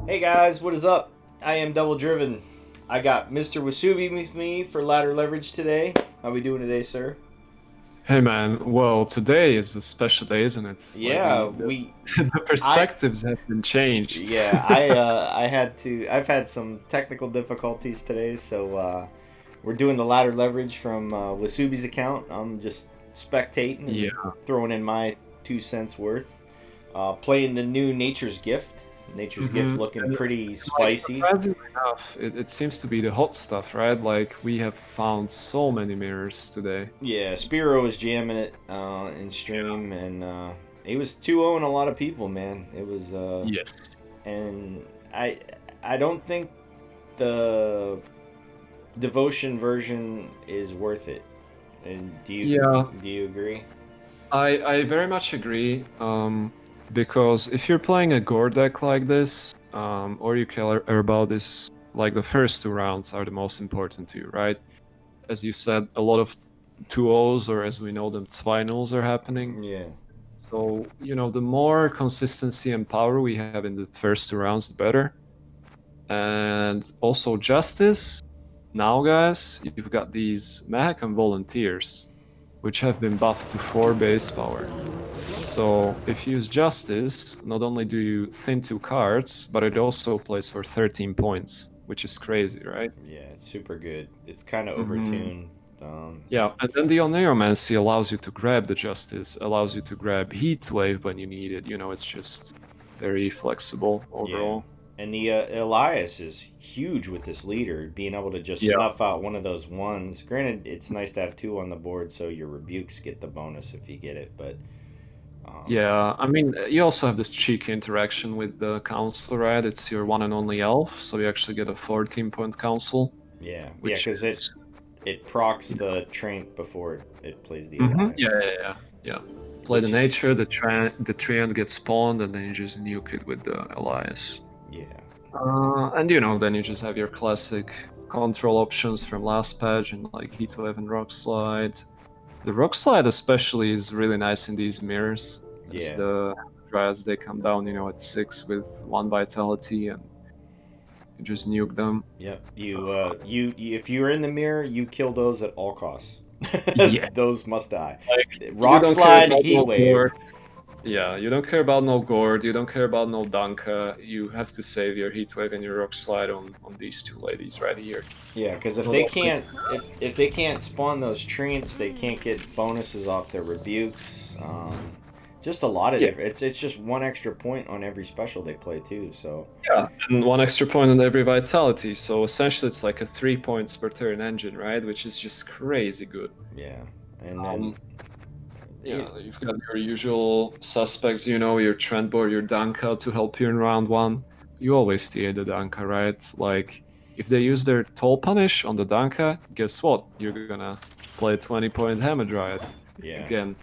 Hey guys, what is up? I am Devildriven. I got Mr. Wasubi with me for ladder leverage today. How we doing today, sir? Hey man, well, today is a special day, isn't it? Like Yeah, the, we the I perspectives have been changed. yeah, I had to I've had some technical difficulties today, so we're doing the ladder leverage from Wasubi's account. I'm just spectating and Yeah. throwing in my 2 cents worth. Playing the new Nature's Gift. Nature's Gift looking And pretty like spicy. surprisingly enough, it seems to be the hot stuff, right? Like we have found so many mirrors today. Yeah, Spiro was jamming it in stream, and he was 2-0 a lot of people, man. It was, Yes. and I don't think the devotion version is worth it. And Yeah, do you agree? I very much agree. Because if you're playing a gore deck like this, or you care about this, like the first two rounds are the most important to you, right? As you said, a lot of 2-0s, or as we know them, 2-0s are happening. Yeah, So, the more consistency and power we have in the first two rounds, the better. And also justice. Now, guys, you've got these Mahakam volunteers, which have been buffed to 4 base power. So if you use justice, not only do you thin 2 cards, but it also plays for 13 points, which is crazy, right? yeah, it's super good. It's kind of Hmm. overtuned. Um, Yeah, and then the Oneromancy allows you to grab the Justice, allows you to grab Heat Wave when you need it. It's just very flexible yeah, overall. and the Elias is huge with this leader, being able to just Yeah. snuff out one of those ones. Granted, it's nice to have two on the board, so your rebukes get the bonus if you get it. But um, Yeah, I mean, you also have this cheeky interaction with the Council, right? It's your one and only elf, so you actually get a 14-point Council, yeah, yeah, which because is, it procs yeah. the Traint before it plays the Yeah, Elias, yeah, yeah, yeah. Play the which is nature, the treant gets spawned, and then you just nuke it with the Elias. yeah, And then you just have your classic control options from last patch, and like Heatwave and Rock Slide. The Rock Slide especially is really nice in these mirrors, as yeah, the Dryads they come down, at 6 with 1 vitality, and you just nuke them. yep. You if you're in the mirror, you kill those at all costs. Yes. Those must die. Like you Rock don't care slide, about heat no wave. gore. Yeah, you don't care about no Gord, you don't care about no Danka. You have to save your Heatwave and your Rock Slide on these two ladies right here. Yeah, because if Not they only- can't, if they can't spawn those treants, they can't get bonuses off their rebukes. Just a lot of Yeah, different. It's just one extra point on every special they play too. So yeah, and 1 extra point on every Vitality. So essentially, it's like a 3 points per turn engine, right? Which is just crazy good. yeah, and then Um, it, yeah, you've got your usual suspects, your Trendboard, your Danka to help you in round 1. You always TA the Danka, right? Like, if they use their Toll Punish on the Danka, guess what? You're gonna play a 20-point Hammer Dryad. yeah, Again,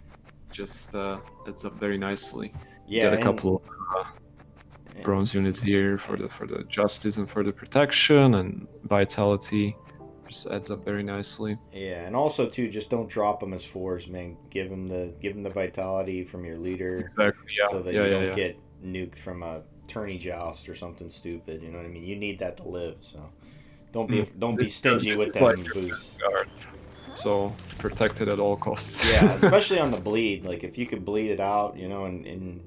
just adds up very nicely. You yeah, get a couple of bronze units here for the Justice and for the Protection, and Vitality just adds up very nicely. yeah, and also too, just don't drop them as fours, man. Give them the vitality from your leader, Exactly, yeah. so that Yeah, you yeah, don't yeah. get nuked from a tourney joust or something stupid. You know what I mean? You need that to live. So don't be This, stingy this with is like them your boosts. guard, so protected at all costs. Yeah, especially on the bleed. Like if you could bleed it out, and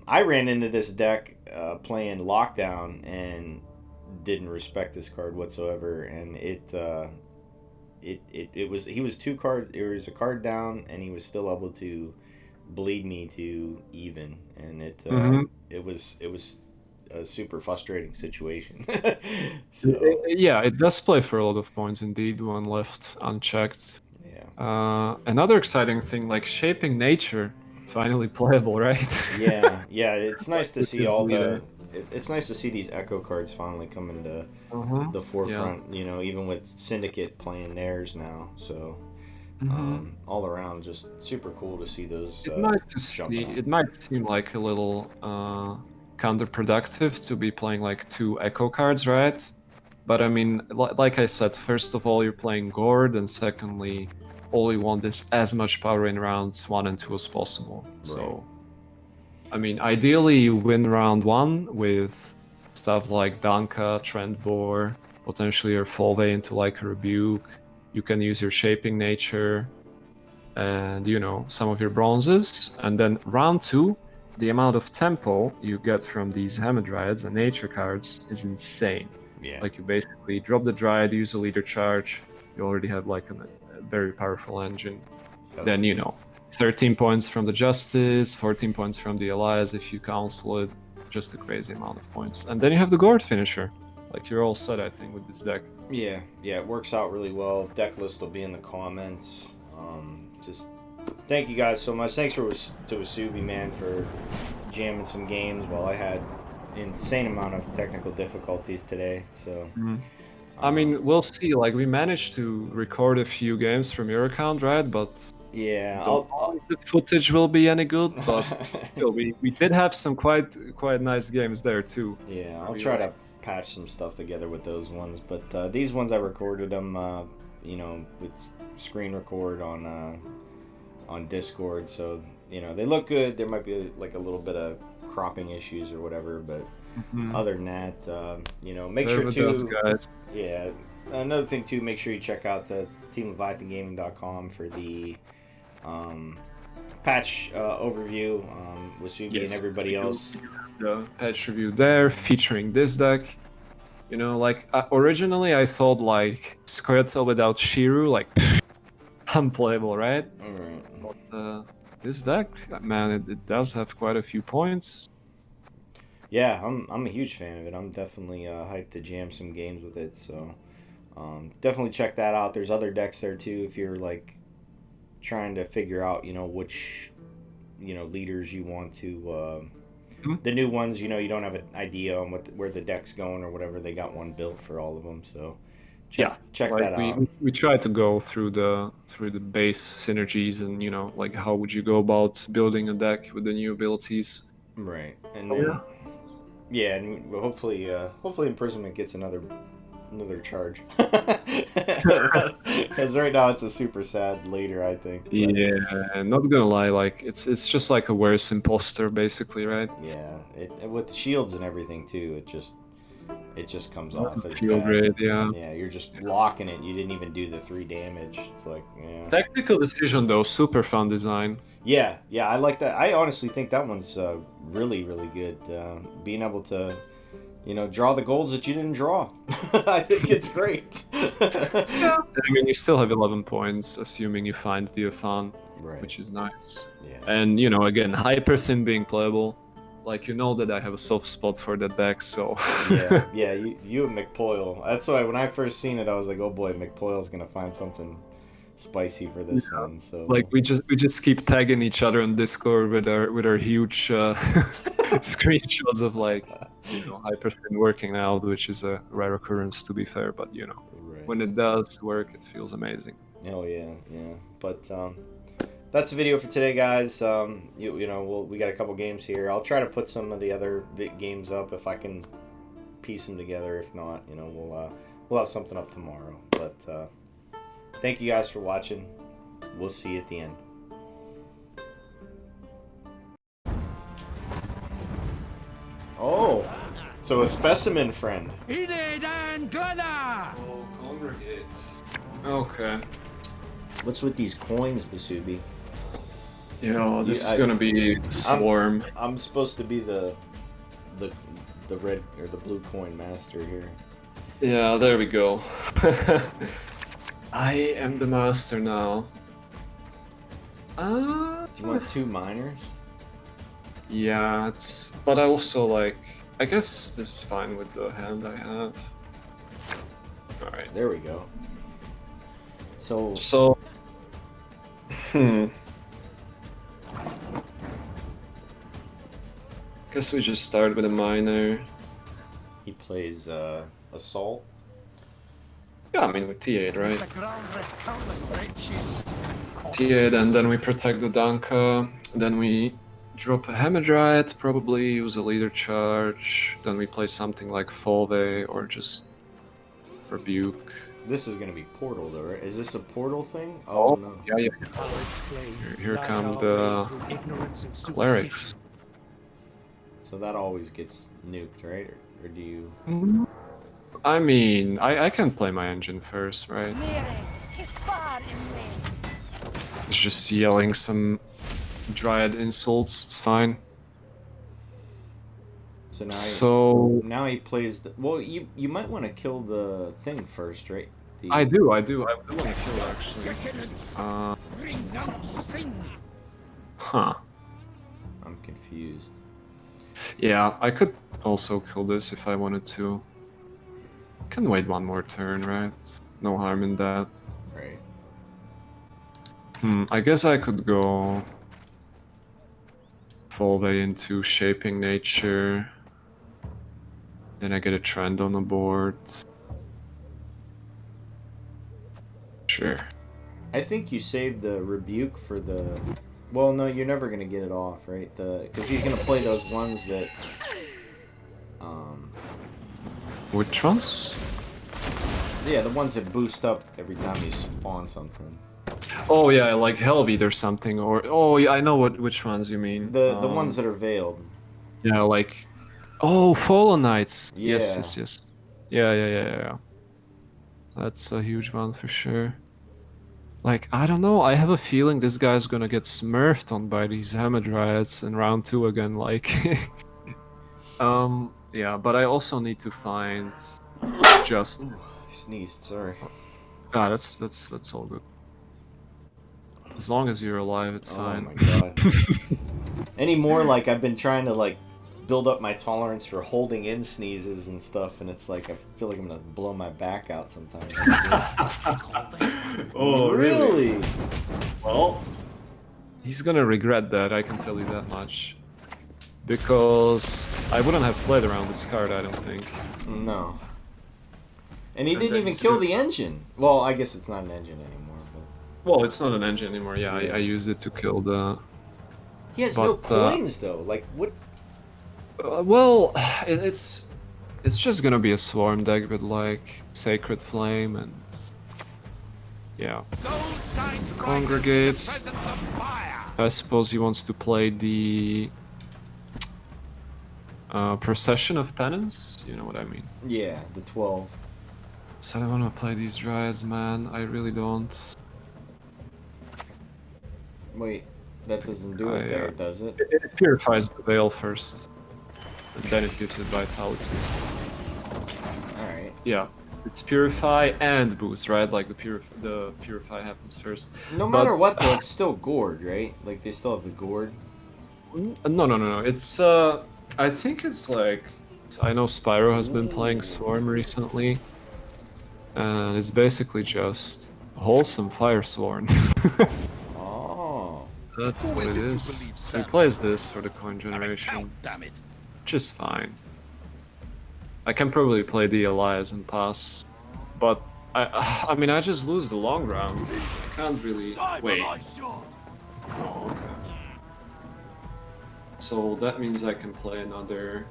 I ran into this deck playing lockdown and didn't respect this card whatsoever, and it was he was 2 card. There was a card down, and he was still able to bleed me to even, and Hmm. it was a super frustrating situation. So Yeah, it does play for a lot of points indeed, one left unchecked. yeah, Another exciting thing, like Shaping Nature, finally playable, right? yeah, it's Like nice to with see this all leader. it's nice to see these echo cards finally coming to Uh-huh. the Yeah. forefront. Even with Syndicate playing theirs now, so Hmm. all around just super cool to see those jumping off. It might seem like a little counterproductive to be playing like 2 echo cards, right? But I mean, like I said, first of all, you're playing Gord, and secondly, all you want is as much power in rounds 1 and 2 as possible. Right. So, I mean, ideally, you win round 1 with stuff like Danka, Trendbore, potentially your Folvey into like a Rebuke. You can use your Shaping Nature and, you know, some of your bronzes. And then round 2, the amount of tempo you get from these Hamadryads and nature cards is insane. Yeah. Like you basically drop the Dryad, use a leader charge, you already have like a very powerful engine. Then, you know, 13 points from the Justice, 14 points from the Elias if you counsel it, just a crazy amount of points. And then you have the Gourd finisher. Like you're all set, I think, with this deck. Yeah, it works out really well. Deck list will be in the comments. Just thank you guys so much. Thanks to Wasubi, man, for jamming some games while I had insane amount of technical difficulties today. So, I mean, we'll see. Like we managed to record a few games from your account, right? But yeah, the footage will be any good. But still, we did have some quite nice games there too. Yeah, I'll try to patch some stuff together with those ones. But these ones I recorded them, you know, with screen record on Discord, so you know they look good. There might be like a little bit of cropping issues or whatever, but other than that, you know, make sure to guys. Yeah, another thing too, make sure you check out the teamleviathangamingtlg for the patch overview. Wasubi and everybody else. The patch review there featuring this deck. You know, like originally I thought like Scoia'tael without Shiru, like unplayable, right? Alright. But this deck, man, it does have quite a few points. Yeah, I'm a huge fan of it. I'm definitely hyped to jam some games with it. So definitely check that out. There's other decks there too if you're like trying to figure out, you know, which, you know, leaders you want to. The new ones, you know, you don't have an idea on where the deck's going or whatever. They got one built for all of them. So check like that out. We try to go through the base synergies and, you know, like how would you go about building a deck with the new abilities. Right, and then and hopefully Imprisonment gets another charge. Because right now it's a super sad later, I think. But, yeah, not gonna lie, like it's just like a worse imposter basically, right? Yeah, with shields and everything too, it just comes off as feel bad. great, yeah. Yeah, you're just blocking it. You didn't even do the 3 damage. It's like, yeah. Tactical decision though, super fun design. Yeah, I like that. I honestly think that one's really, really good. Being able to, you know, draw the golds that you didn't draw. I think it's great. Yeah. I mean, you still have 11 points, assuming you find the Afan, right, which is nice. Yeah. And, you know, again, hyper thin being playable. Like, you know that I have a soft spot for that deck, so... yeah, you and McPoyle. That's why when I first seen it, I was like, oh boy, McPoyle's gonna find something spicy for this one. So like we just keep tagging each other on Discord with our huge screenshots of like, you know, hyper thin working out, which is a rare occurrence to be fair, but you know, when it does work, it feels amazing. Oh yeah. But that's the video for today, guys. You know, we got a couple games here. I'll try to put some of the other games up if I can piece them together. If not, you know, we'll have something up tomorrow. But thank you guys for watching. We'll see you at the end. Oh, so a specimen friend. Oh, congregate. Okay. What's with these coins, Wasubi? Yo, this is gonna be Swarm. I'm supposed to be the red or the blue coin master here. Yeah, there we go. I am the master now. Do you want 2 minors? Yeah, but I also like. I guess this is fine with the hand I have. All right, there we go. So. Guess we just start with a minor. He plays Assault. Yeah, I mean with T8, right? T8, and then we protect the Danka. Then we drop a Hamadryad, probably use a leader charge. Then we play something like Folvey or just Rebuke. This is gonna be Portal though, right? Is this a Portal thing? Oh no. Yeah. Here come the Clerics. So that always gets nuked, right? or do you? I mean, I can play my engine first, right? It's just yelling some Dryad insults. It's fine. So now he plays. Well, you might want to kill the thing first, right? I do. I do want to kill it, actually. Huh. I'm confused. Yeah, I could also kill this if I wanted to. Can wait one more turn, right? No harm in that. Right. I guess I could go full way into Shaping Nature. Then I get a trend on the board. Sure. I think you saved the Rebuke for the... Well, no, you're never going to get it off, right? Because he's going to play those ones that... Which ones? Yeah, the ones that boost up every time you spawn something. Oh yeah, like Hellbeat or something, or... Oh yeah, I know which ones you mean. The ones that are veiled. Yeah, like... Oh, Fallen Knights! Yeah. Yes. Yeah. That's a huge one for sure. Like, I don't know, I have a feeling this guy's gonna get smurfed on by these Hamadryads in round 2 again, like... yeah, but I also need to find just... Ooh, I sneezed, sorry. Ah, that's all good. As long as you're alive, it's fine. Oh my god. Anymore, like, I've been trying to, like, build up my tolerance for holding in sneezes and stuff, and it's like, I feel like I'm gonna blow my back out sometimes. Oh, really? Well, he's gonna regret that, I can tell you that much. Because I wouldn't have played around this card, I don't think. No. And he didn't even kill the engine. Well, I guess it's not an engine anymore, but... Well, it's not an engine anymore, yeah, I used it to kill the... He has no coins, though. Like, what... well, it's just gonna be a Swarm deck with, like, Sacred Flame and... Yeah. Congregates. I suppose he wants to play the... Procession of Penance? You know what I mean? Yeah, the 12. So I don't want to play these Dryads, man. I really don't. Wait, that doesn't do it there, does it? It purifies the Veil first, and then it gives it Vitality. Alright. Yeah, it's Purify and Boost, right? Like the Purify happens first. No matter what, though, it's still Gourd, right? Like, they still have the Gourd. No. It's, I think it's like... I know Spyro has been playing Swarm recently, and it's basically just wholesome Fire Swarm. Oh. That's what it is. So he plays this for the coin generation, which is fine. I can probably play the Elias and pass, but I mean, I just lose the long round. I can't really... Wait. Oh, okay. So that means I can play another...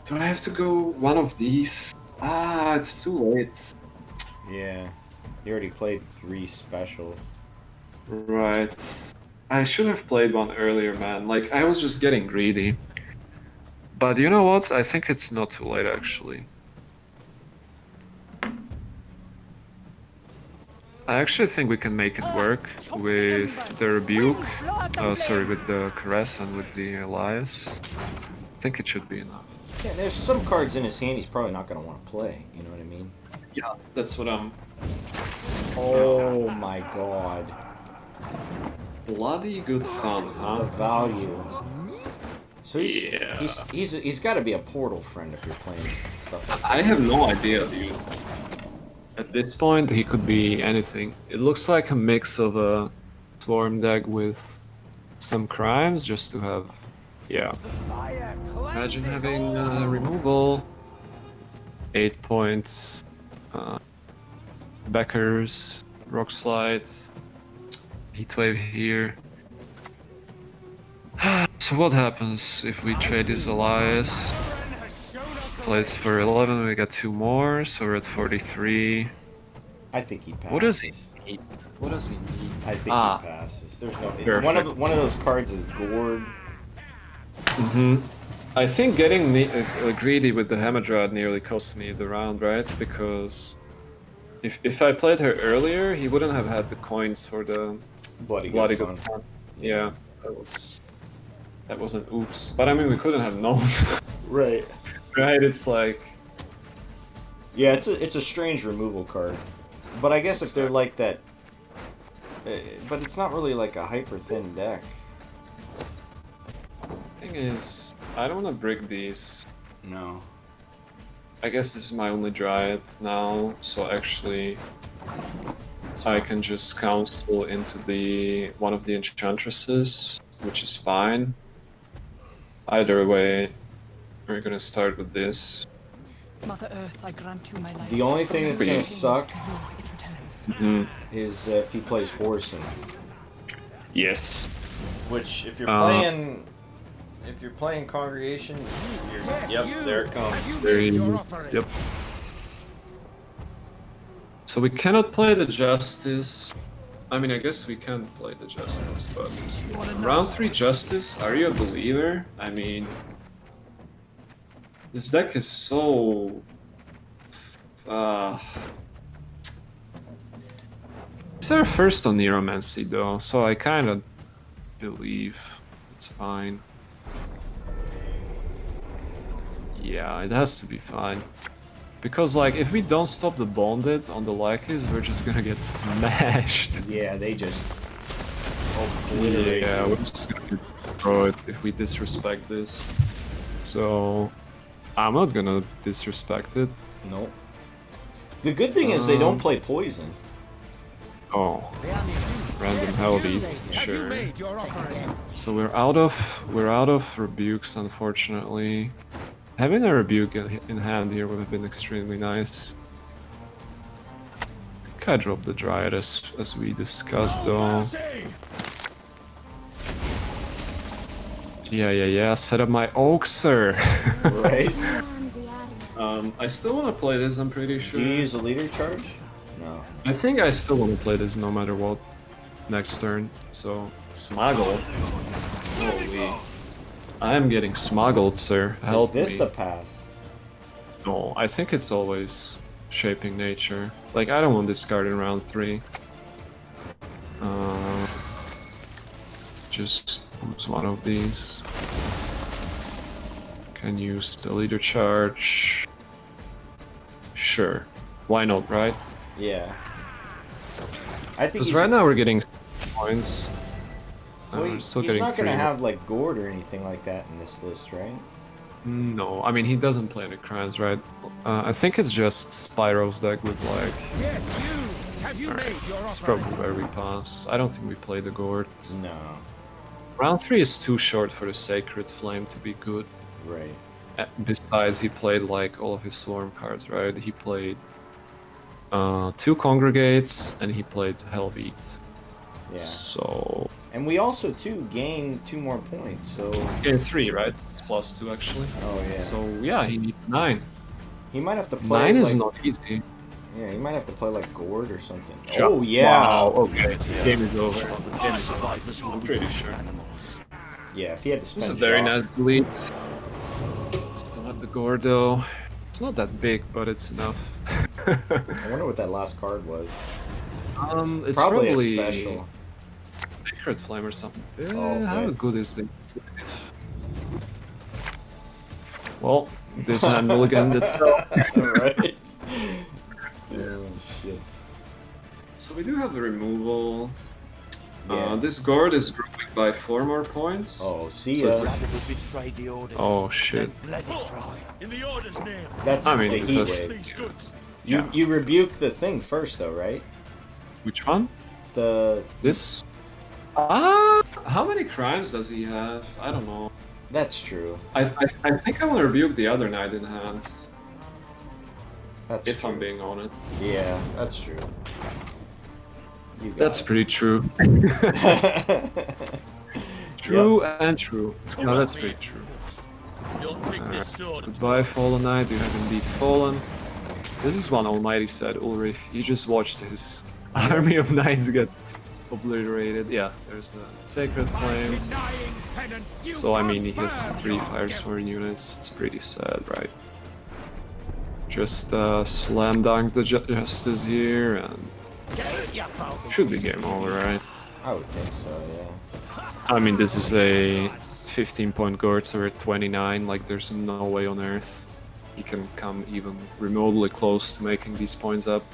Do I have to go one of these? Ah, it's too late. Yeah. You already played 3 specials. Right. I should have played one earlier, man. Like, I was just getting greedy. But you know what? I think it's not too late, actually. I actually think we can make it work with the Rebuke. Sorry, with the Caress and with the Elias. I think it should be enough. Yeah, there's some cards in his hand he's probably not going to want to play. You know what I mean? Yeah, that's what I'm... Oh my god. Bloody good fun, huh? The value. So Yeah. he's got to be a Portal friend if you're playing stuff like that. I have no idea, dude. At this point, he could be anything. It looks like a mix of a Swarm deck with some crimes, just to have... Yeah. Imagine having removal, 8 points, Beckers, Rock Slide, Heatwave here. So what happens if we trade this Elias? Plays for 11, we got 2 more, so we're at 43. I think he passes. What does he need? What does he need? I think he passes. There's no... Perfect. One of those cards is Gourd. Mm-hmm. I think getting greedy with the Hamadryad nearly cost me the round, right? Because if I played her earlier, he wouldn't have had the coins for the Bloody Bloody good Good fun. Fun. Yeah, that was an oops. But I mean, we couldn't have known. Right. Right? It's like... Yeah, it's a strange removal card. But I guess if they're like that... but it's not really like a hyper thin deck. The thing is, I don't want to brick these. No. I guess this is my only Dryad now, so actually I can just counsel into one of the Enchantresses, which is fine. Either way, we're gonna start with this. Mother Earth, I grant you my life. The only thing that's gonna suck To you it returns. is if he plays Horson. Yes. Which, if you're playing Congregation, yep, there it comes. Very, yep. So we cannot play the Justice. I mean, I guess we can play the Justice, but round 3 Justice, are you a believer? I mean, this deck is so... It's our first on Neuromancy though, so I kind of believe it's fine. Yeah, it has to be fine. Because, like, if we don't stop the Bonded on the Lycas, we're just gonna get smashed. Yeah, they just obliterate. Yeah, we're just gonna get destroyed if we disrespect this. So, I'm not gonna disrespect it. Nope. The good thing is they don't play Poison. Oh. Random Hellbeat, sure. So we're out of rebukes, unfortunately. Having a rebuke in hand here would have been extremely nice. I think I dropped the Dryad as we discussed though. Yeah. Set up my Oakser. Right? I still want to play this, I'm pretty sure. Do you use a leader charge? No. I think I still want to play this no matter what. Next turn. So, Smuggle. Holy. I am getting smuggled, sir. Help me. Is this the pass? No, I think it's always Shaping Nature. Like, I don't want this card in round 3. Just use one of these. Can use the leader charge. Sure. Why not, right? Yeah. I think Because right now we're getting points. Well, we're still he's getting not going to 3. have, like, Gord or anything like that in this list, right? No, I mean, he doesn't play the crimes, right? I think it's just Spyro's deck with, like... Yes, you! Have you made your It's offer? probably where we pass. I don't think we play the Gord. No. Round 3 is too short for the Sacred Flame to be good. Right. Besides, he played, like, all of his Swarm cards, right? He played 2 Congregates, and he played Hellbeat. Yeah. So... And we also, too, gain 2 more points, so... Gain 3, right? It's +2, actually. Oh, yeah. So, yeah, he needs 9. He might have to play, 9 is like... not easy. Yeah, he might have to play, like, Gord or something. Sure. Oh, yeah! Wow, okay. Game is over. Game is over. I'm pretty sure. Yeah, if he had to It's a spend very shot. nice delete. Still have the Gordo. It's not that big, but it's enough. I wonder what that last card was. It's Probably probably a special. Sacred Flame or something. Oh, How that's- good is this? Well, this hand mulliganed itself. Right? Oh, shit. So we do have a removal. Yeah. This Gord is growing by 4 more points. Oh, see So ya. it's a- Blood will betray the order. Oh shit. Let it dry. In the order's name. That's I mean, the this heat is- wave. These goods. Yeah. You rebuke the thing first, though, right? Which one? The... This? How many crimes does he have? I don't know. That's true. I think I want to rebuke the other Knight in Hand, That's if true. I'm being honest. Yeah, that's true. You got That's it. pretty true. True and true. No, that's pretty true. You'll pick this sword. Goodbye, Fallen Knight. You have indeed fallen. This is one Almighty said, Ulrich. You just watched his army of knights get obliterated. Yeah, there's the Sacred Flame. Denying penance, you So I mean, he has confirm 3 your Firesworn guilt. units. It's pretty sad, right? Just slam dunk the Justice here, and Get your bogus should be game over, right? I would think so, yeah. I mean, this is a 15-point guard, so we're at 29. Like, there's no way on earth he can come even remotely close to making these points up.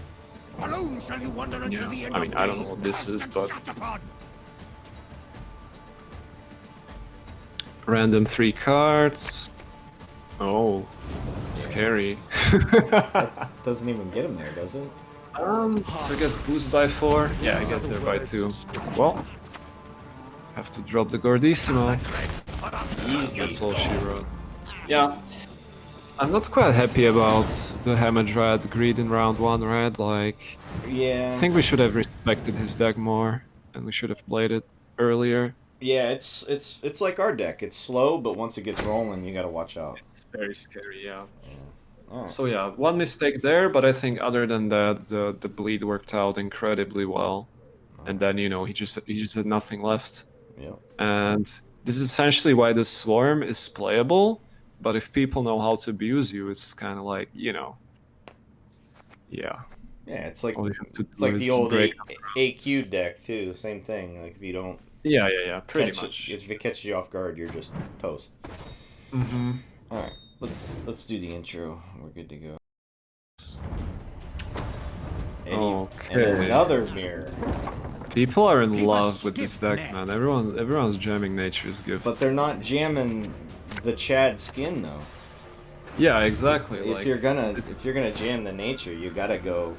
Alone shall you wander into Yeah, the end I mean, of I don't know days, what this cursed is, and but sat upon. random 3 cards. Oh, scary. That doesn't even get him there, does it? So I guess boost by 4. Yeah, I guess they're by 2. Well, have to drop the Gordissimo. Easy. That's all she wrote. Yeah. I'm not quite happy about the Hamadryad greed in round 1, right? Like, Yeah. I think we should have respected his deck more, and we should have played it earlier. Yeah, it's like our deck. It's slow, but once it gets rolling, you gotta watch out. It's very scary, yeah. Alright. So yeah, one mistake there, but I think other than that, the bleed worked out incredibly well. And then, you know, he just had nothing left. Yep. And this is essentially why the Swarm is playable, but if people know how to abuse you, it's kind of like, you know, yeah. Yeah, it's like All you have to it's do like is the old break. AQ deck too. Same thing. Like if you don't Yeah, pretty catch much. if it catches you off guard, you're just toast. Mm-hmm. All right, let's do the intro. We're good to go. And Okay. and another mirror, People are in Keep a love with this stiff deck, neck. man. Everyone's jamming Nature's Gift. but they're not jamming the Chad skin though. Yeah, exactly. If like, you're gonna it's- jam the nature, you gotta go.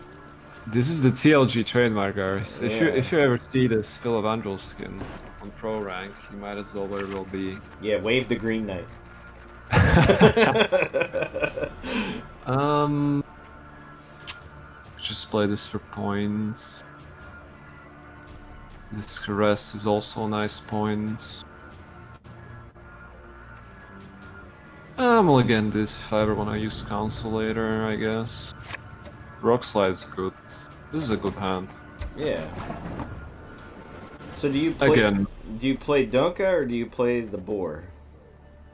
This is the TLG trademark, guys. Yeah. If you ever see this Philavandrel skin on pro rank, you might as well very well be. Yeah, wave the Green Knight. Just play this for points. This Caress is also nice points. We'll again this if I ever want to use Council later, I guess. Rock Slide's good. This is a good hand. Yeah. So do you play, Again. Do you play Dunka or do you play the boar?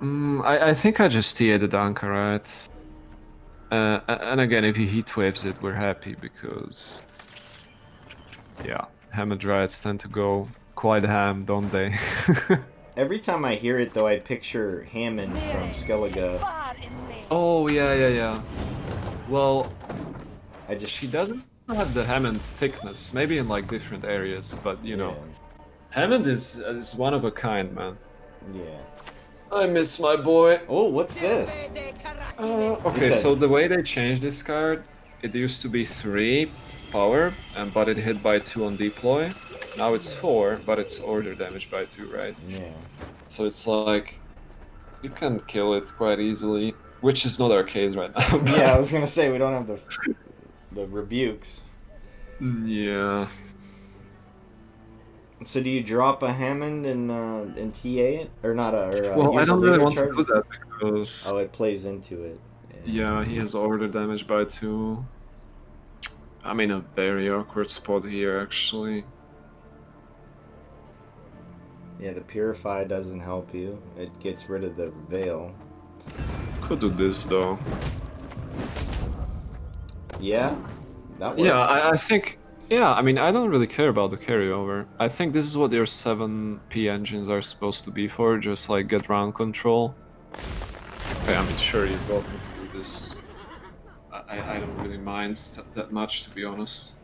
I think I just TA the Danka, right? And again, if he heat waves it, we're happy because, yeah, Hamadryads tend to go quite ham, don't they? Every time I hear it, though, I picture Hammond from Skellige. Oh yeah. Well, I just she doesn't have the Hammond thickness, maybe in like different areas, but you know, Hammond is one of a kind, man. Yeah. I miss my boy. Oh, what's this? Okay, It's a- so the way they changed this card, it used to be 3 power, but it hit by 2 on deploy. Now it's 4, but it's order damage by 2, right? Yeah. So it's like you can kill it quite easily, which is not our case right now. but- Yeah, I was gonna say we don't have the rebukes. Yeah. So do you drop a Hammond and TA it or not? Well, I use a don't really leader want charge? to do that because Oh, it plays into it. yeah, he has order damage by 2. I'm in a very awkward spot here, actually. Yeah, the Purify doesn't help you. It gets rid of the Veil. Could do this though. Yeah, that works. Yeah, I think. Yeah, I mean, I don't really care about the carryover. I think this is what your 7P engines are supposed to be for, just like get round control. Okay, I mean, sure, you got me to do this. I don't really mind that much, to be honest.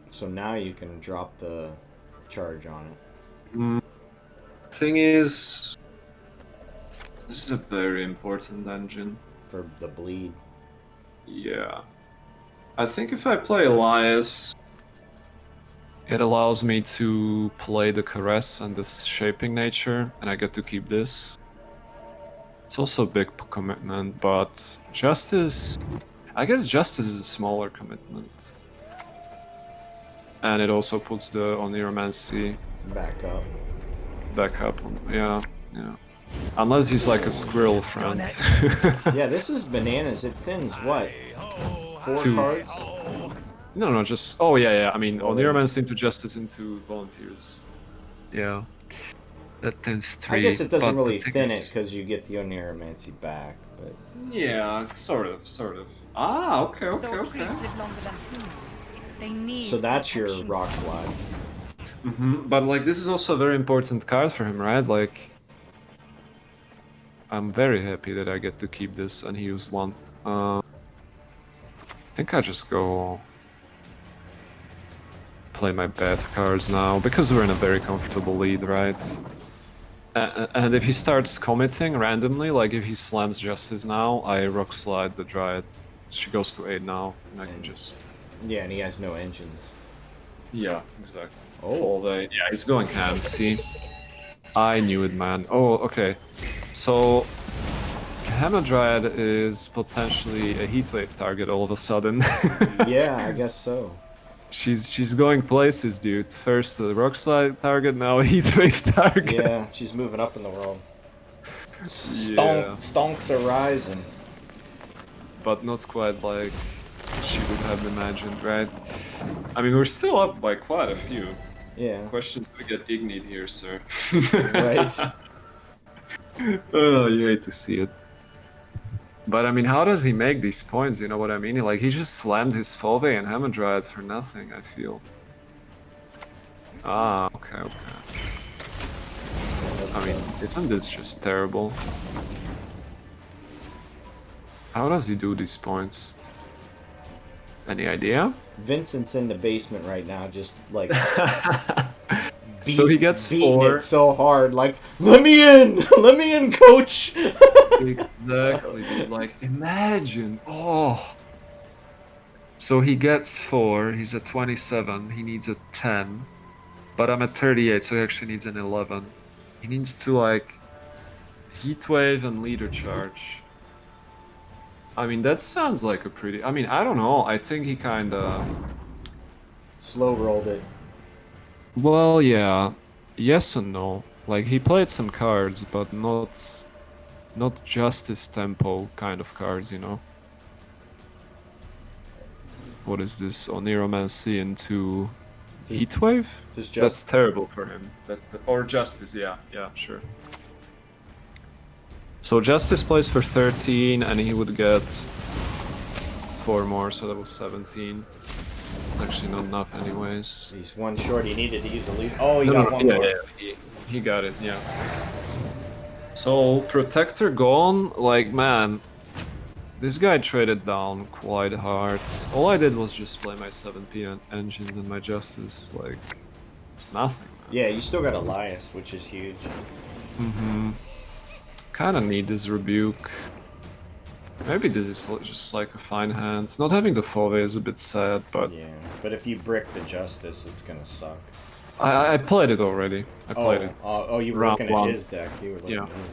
So now you can drop the charge on it. Thing is, this is a very important engine. For the bleed. Yeah. I think if I play Elias, it allows me to play the Caress and the Shaping Nature, and I get to keep this. It's also a big commitment, but Justice... I guess Justice is a smaller commitment. And it also puts the Oniromancy Back up. back up. Yeah. Unless he's like a squirrel friend. Yeah, this is bananas. It thins what? 4 2. cards? No, just... Oh, yeah. I mean, Well, Oniramancy into Justice into Volunteers. Yeah. That tends 3. I guess it doesn't but the really thing thin it is- because you get the Oneiromancy back, but Yeah, sort of. Ah, okay. Though trees live longer than humans, they need so that's your protection. rock slide. But, like, this is also a very important card for him, right? Like, I'm very happy that I get to keep this and he used 1. I think I just go play my bad cards now, because we're in a very comfortable lead, right? And if he starts committing randomly, like if he slams Justice now, I rock slide the Dryad. She goes to 8 now, and I can just... Yeah, and he has no engines. Yeah, exactly. Oh. Full day. Yeah, he's going ham, see? I knew it, man. Oh, okay. So, Hammer Dryad is potentially a heatwave target all of a sudden. Yeah, I guess so. She's going places, dude. First a rock slide target, now a heatwave target. Yeah, she's moving up in the world. Yeah. Stonks are rising. But not quite like she would have imagined, right? I mean, we're still up by quite a few. Yeah. Questions to get ignited here, sir. Right. Oh, you hate to see it. But I mean, how does he make these points? You know what I mean? Like, he just slammed his Fove and Hamadryad for nothing, I feel. Ah, okay. I mean, isn't this just terrible? How does he do these points? Any idea? Vincent's in the basement right now, just like So he gets beating 4. it so hard, like, let me in, coach. Exactly, dude. Like, imagine. Oh. So he gets 4. He's at 27. He needs a 10. But I'm at 38, so he actually needs an 11. He needs to, like, Heatwave and Leader Charge. I mean, that sounds like a pretty... I mean, I don't know. I think he kinda... Slow rolled it. Well, yeah. Yes and no. Like, he played some cards, but not Justice Tempo kind of cards, you know? What is this? Oniromancy into Heatwave? That's terrible for him. Or Justice, yeah, sure. So Justice plays for 13, and he would get 4 more, so that was 17. Actually, not enough, anyways. He's one short. He needed to use a lead. Oh, he got one more. Yeah, he got it. Yeah. So Protector gone. Like, man, this guy traded down quite hard. All I did was just play my 7P engines and my Justice. Like, it's nothing, man. Yeah, you still got Elias, which is huge. Kind of need this Rebuke. Maybe this is just like a fine hand. Not having the Fove is a bit sad, but... Yeah, but if you brick the Justice, it's gonna suck. I played it already. I played it. Oh, you were Round looking one. at his deck. You were looking Yeah. at his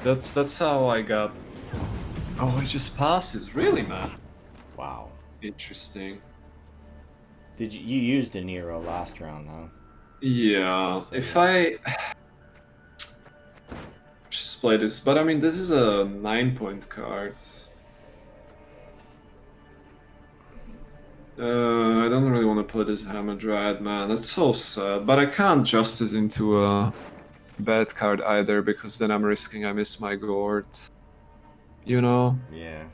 deck. That's how I got... Oh, he just passes. Really, man? Wow. Interesting. Did you used a Nero last round, though? Yeah, if I... just play this, but I mean, this is a 9-point card. I don't really want to play this Hamadryad, man. That's so sad. But I can't Justice into a bad card either, because then I'm risking I miss my Gourd. You know? Yeah.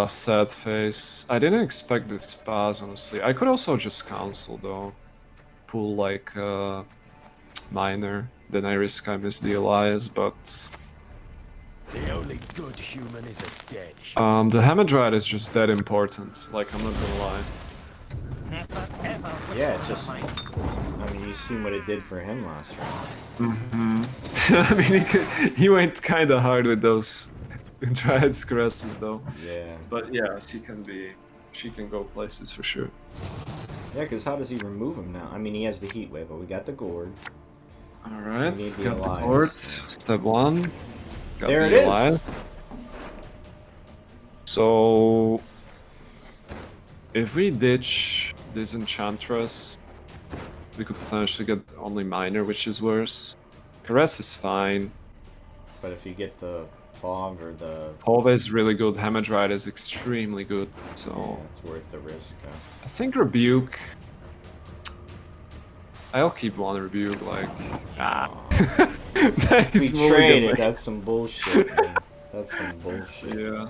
Sad face. I didn't expect this pass, honestly. I could also just cancel, though. Pull, like, Minor. Then I risk I miss the Elias, but... The only good human is a dead human. The Hamadryad is just that important, like, I'm not gonna lie. Never ever wish Yeah, that just... on my- I mean, you've seen what it did for him last round. I mean, he went kinda hard with those Dryad's caresses, though. Yeah. But yeah, she can go places for sure. Yeah, because how does he remove him now? I mean, he has the Heat Wave, but we got the Gourd. Alright, We need the got the Elias. court. Step 1. Got There the it is. Elias. So... if we ditch this Enchantress, we could potentially get only Minor, which is worse. Caress is fine. But if you get the fog or the... Hove is really good. Hamadryad is extremely good. So Yeah, it's worth the risk. I think Rebuke. I'll keep one Rebuke. Like We traded. That's some bullshit, man. That's some bullshit. Yeah.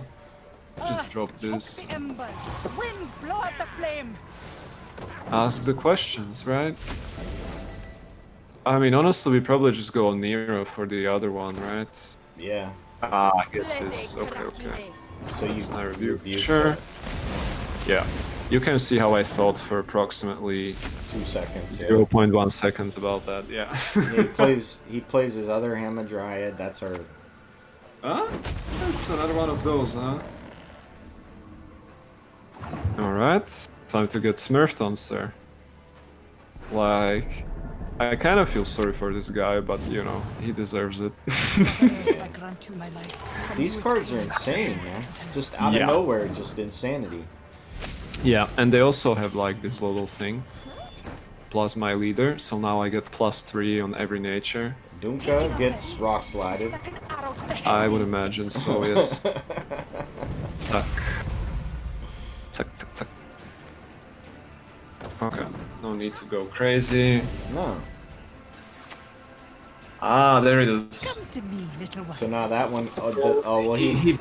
Just drop Choke this. the embers. Wind, blow out the flame. Ask the questions, right? I mean, honestly, we probably just go Nero for the other one, right? Yeah. Ah, I guess this. Okay. So That's you my review. rebuke Sure. that. Yeah. You can see how I thought for approximately 2 seconds. Yeah. 0.1 seconds about that. Yeah. Yeah, he plays his other Hamadryad. That's our... Huh? That's another one of those, huh? Alright. Time to get smurfed on, sir. Like... I kind of feel sorry for this guy, but you know, he deserves it. I grant you my life. These cards are insane, man. Just out of nowhere, just insanity. Yeah, and they also have like this little thing. Plus my leader, so now I get +3 on every nature. Dunka gets rock slided. Like an arrow to the head. I would imagine so, yes. Zack. Zack, zack, zack. Okay, no need to go crazy. No. Ah, there it is. Come to me, little one. So now that one... Oh, well, He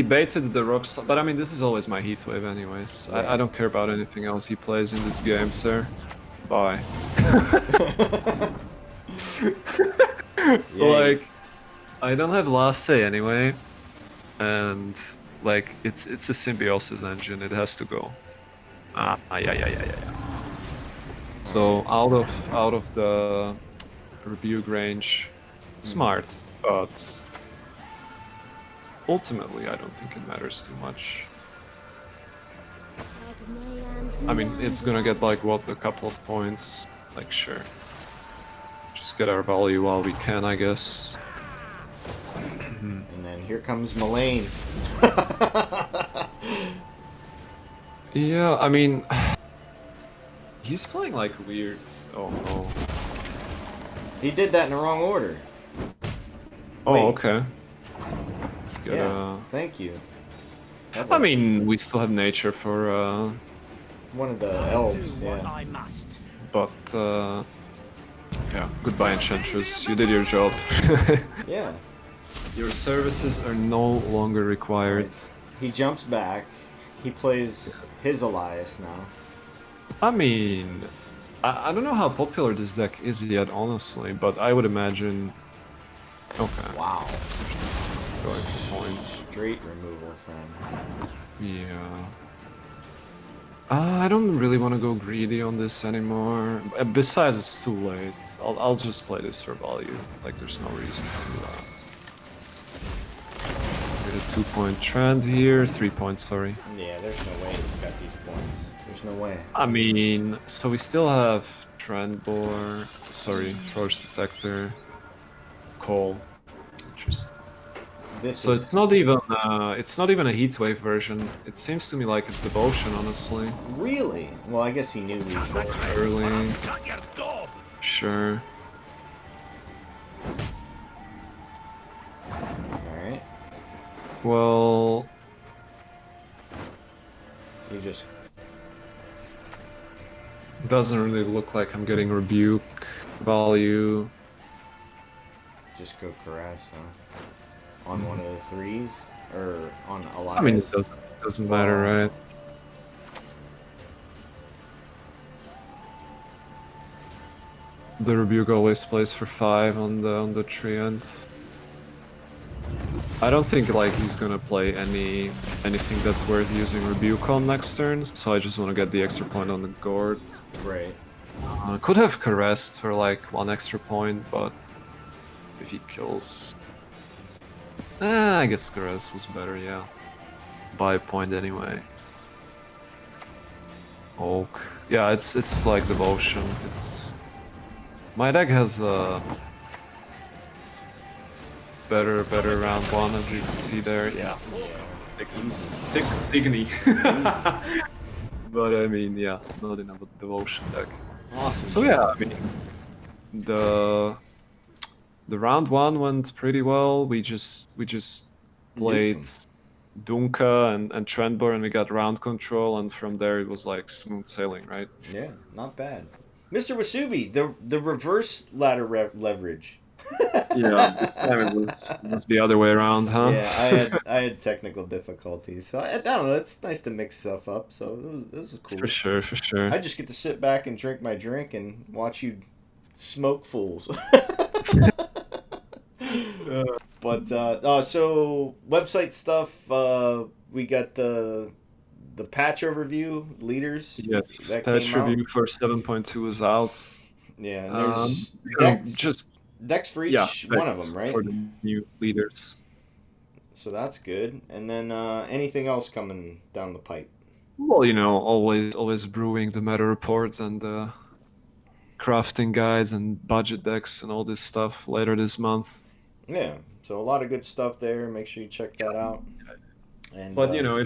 baited the rocks, but I mean, this is always my heat wave anyways. I don't care about anything else he plays in this game, sir. Bye. Like, I don't have last say anyway, and like, it's a symbiosis engine, it has to go. Yeah. So out of the rebuke range, smart, but ultimately I don't think it matters too much. I mean, it's gonna get like what, a couple of points, like sure. Just get our value while we can, I guess. And then here comes Mullane. Yeah, I mean, he's playing like weird. Oh no. He did that in the wrong order. Oh, Wait. okay. Yeah, thank you. I mean, we still have nature for, one of the elves, yeah. I must. but, yeah, goodbye Enchantress, you did your job. Yeah. Your services are no longer required. He jumps back. He plays his Elias now. I mean, I don't know how popular this deck is yet, honestly, but I would imagine... Okay. Wow. Going for points. Straight removal, friend. Yeah. I don't really want to go greedy on this anymore. Besides, it's too late. I'll just play this for value. Like, there's no reason to... Get a 2-point trend here, 3 points, sorry. Yeah, there's no way he's got these points. There's no way. I mean, so we still have Trendbore, sorry, Force Protector, Call. Interesting. So it's not even a Heatwave version. It seems to me like it's Devotion, honestly. Really? Well, I guess he knew these were. Early. Sure. Alright. Well... You just... Doesn't really look like I'm getting Rebuke value. Just go Caress, huh? On one of the threes? Or on Elias? I mean, it doesn't matter, right? The Rebuke always plays for 5 on the tree end. I don't think like he's gonna play anything that's worth using Rebuke on next turn, so I just want to get the extra point on the gourd. Right. Could have Caressed for like 1 extra point, but if he kills... I guess Caress was better, yeah. By a point anyway. Oak. Yeah, it's like Devotion. It's... My deck has a better round 1, as you can see there. Yeah, it's thick Antigone. But I mean, yeah, not in a Devotion deck. Awesome. So yeah, I mean, the the round 1 went pretty well. We just played Nuked Dunka and Trentborn, and we got round control, and from there it was like smooth sailing, right? Yeah, not bad. Mr. Wasubi, the reverse ladder leverage. Yeah, this time it was the other way around, huh? Yeah, I had technical difficulties, so I don't know. It's nice to mix stuff up. So this was cool. For sure, for sure. I just get to sit back and drink my drink and watch you smoke fools. But so website stuff. We got the patch overview leaders. Yes, that patch came out. review for 7.2 is out. Yeah, and there's decks for each one of them, right? For the new leaders. So that's good. And then anything else coming down the pipe? Well, you know, always brewing the meta reports and crafting guides and budget decks and all this stuff later this month. Yeah, so a lot of good stuff there. Make sure you check that out. And, but you know,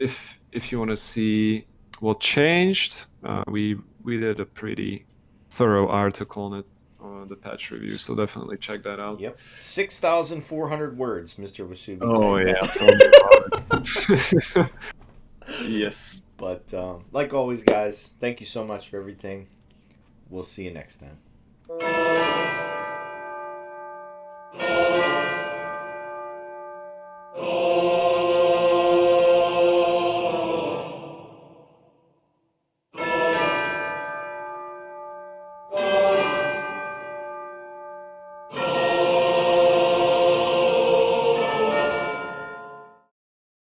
if you want to see what changed, we did a pretty thorough article on it on the patch review, so definitely check that out. Yep, 6,400 words, Mr. Wasubi. Oh yeah, tell me about it. Yes. But like always, guys, thank you so much for everything. We'll see you next time.